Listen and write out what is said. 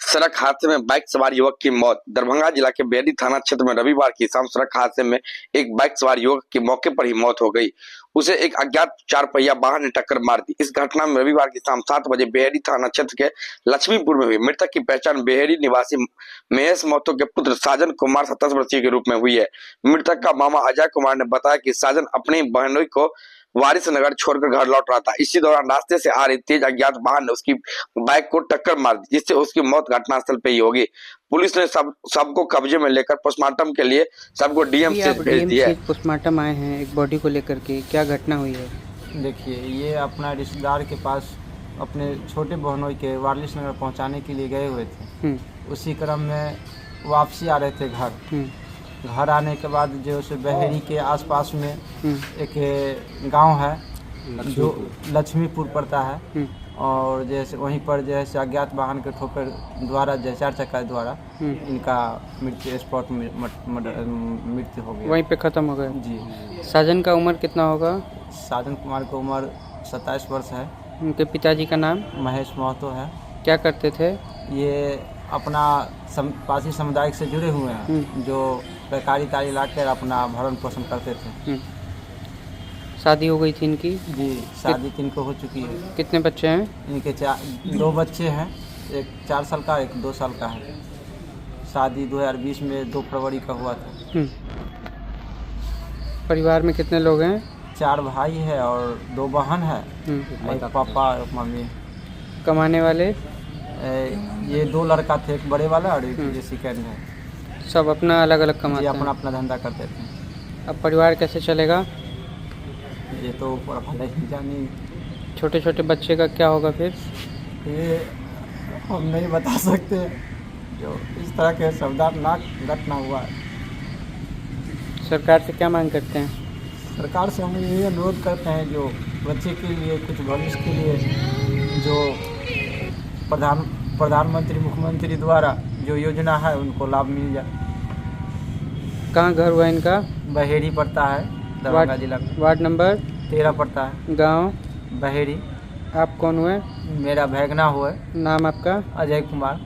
सड़क हादसे में बाइक सवार युवक की मौत। दरभंगा जिला के बेरी थाना क्षेत्र में रविवार की शाम सड़क हादसे में एक बाइक सवार युवक की मौके पर ही मौत हो गई। उसे एक अज्ञात 4 पहिया वाहन ने टक्कर मार दी। इस घटना में रविवार की शाम 7 बजे बेहरी थाना क्षेत्र के लक्ष्मीपुर में हुई। मृतक की पहचान बेहरी निवासी महेश महतो के पुत्र साजन कुमार 27 वर्षीय के रूप में हुई है। मृतक का मामा अजय कुमार ने बताया कि साजन अपनी बहनोई को वारिसनगर छोड़कर घर लौट रहा था। इसी दौरान रास्ते से आ रही तेज अज्ञात वाहन ने उसकी बाइक को टक्कर मार दी, जिससे उसकी मौत घटनास्थल पे ही होगी। पुलिस ने सबको कब्जे में लेकर पोस्टमार्टम के लिए सबको डीएमसीएच भेज दिया है। पोस्टमार्टम आए हैं एक बॉडी को लेकर के, क्या घटना हुई है? देखिए, ये अपना रिश्तेदार के पास अपने छोटे बहनोई के वारिसनगर पहुंचाने के लिए गए हुए थे। उसी क्रम में वापसी आ रहे थे घर आने के बाद जो से बहेरी के आसपास में एक गांव है जो लक्ष्मीपुर पड़ता है, और जैसे वहीं पर जैसे अज्ञात वाहन के ठोकर द्वारा 4 चक्का द्वारा इनका मृत्यु स्पॉट मृत्यु हो गया, वहीं पे ख़त्म हो गया जी। साजन का उम्र कितना होगा? साजन कुमार की उम्र 27 वर्ष है। उनके पिताजी का नाम? महेश महतो है। क्या करते थे? ये अपना पासी समुदाय से जुड़े हुए हैं, जो सरकारी तारी लाकर अपना भरण पोषण करते थे। शादी हो गई थी इनकी? जी, शादी इनको हो चुकी है। कितने बच्चे हैं इनके? 2 बच्चे हैं, एक 4 साल का, एक 2 साल का है। शादी 2020 में 2 फरवरी का हुआ था। परिवार में कितने लोग हैं? 4 भाई है और 2 बहन है, एक पापा और मम्मी। कमाने वाले? ये 2 लड़का थे, एक बड़े वाला और एक ये सेकेंड है। सब अपना अलग अलग कमाते हैं? अपना अपना धंधा करते थे। अब परिवार कैसे चलेगा? ये तो नहीं जानी। छोटे छोटे बच्चे का क्या होगा फिर? ये हम नहीं बता सकते, जो इस तरह के शब्दार्थ घटना हुआ है। सरकार से क्या मांग करते हैं? सरकार से हम ये अनुरोध करते हैं, जो बच्चे के लिए कुछ भविष्य के लिए जो प्रधानमंत्री मुख्यमंत्री द्वारा जो योजना है उनको लाभ मिल जाए। कहाँ घर हुआ इनका? बहेरी पड़ता है, दरभंगा जिला में। वार्ड नंबर 13 पड़ता है। गांव? बहेरी। आप कौन हुए? मेरा भैगना हुआ है। नाम आपका? अजय कुमार।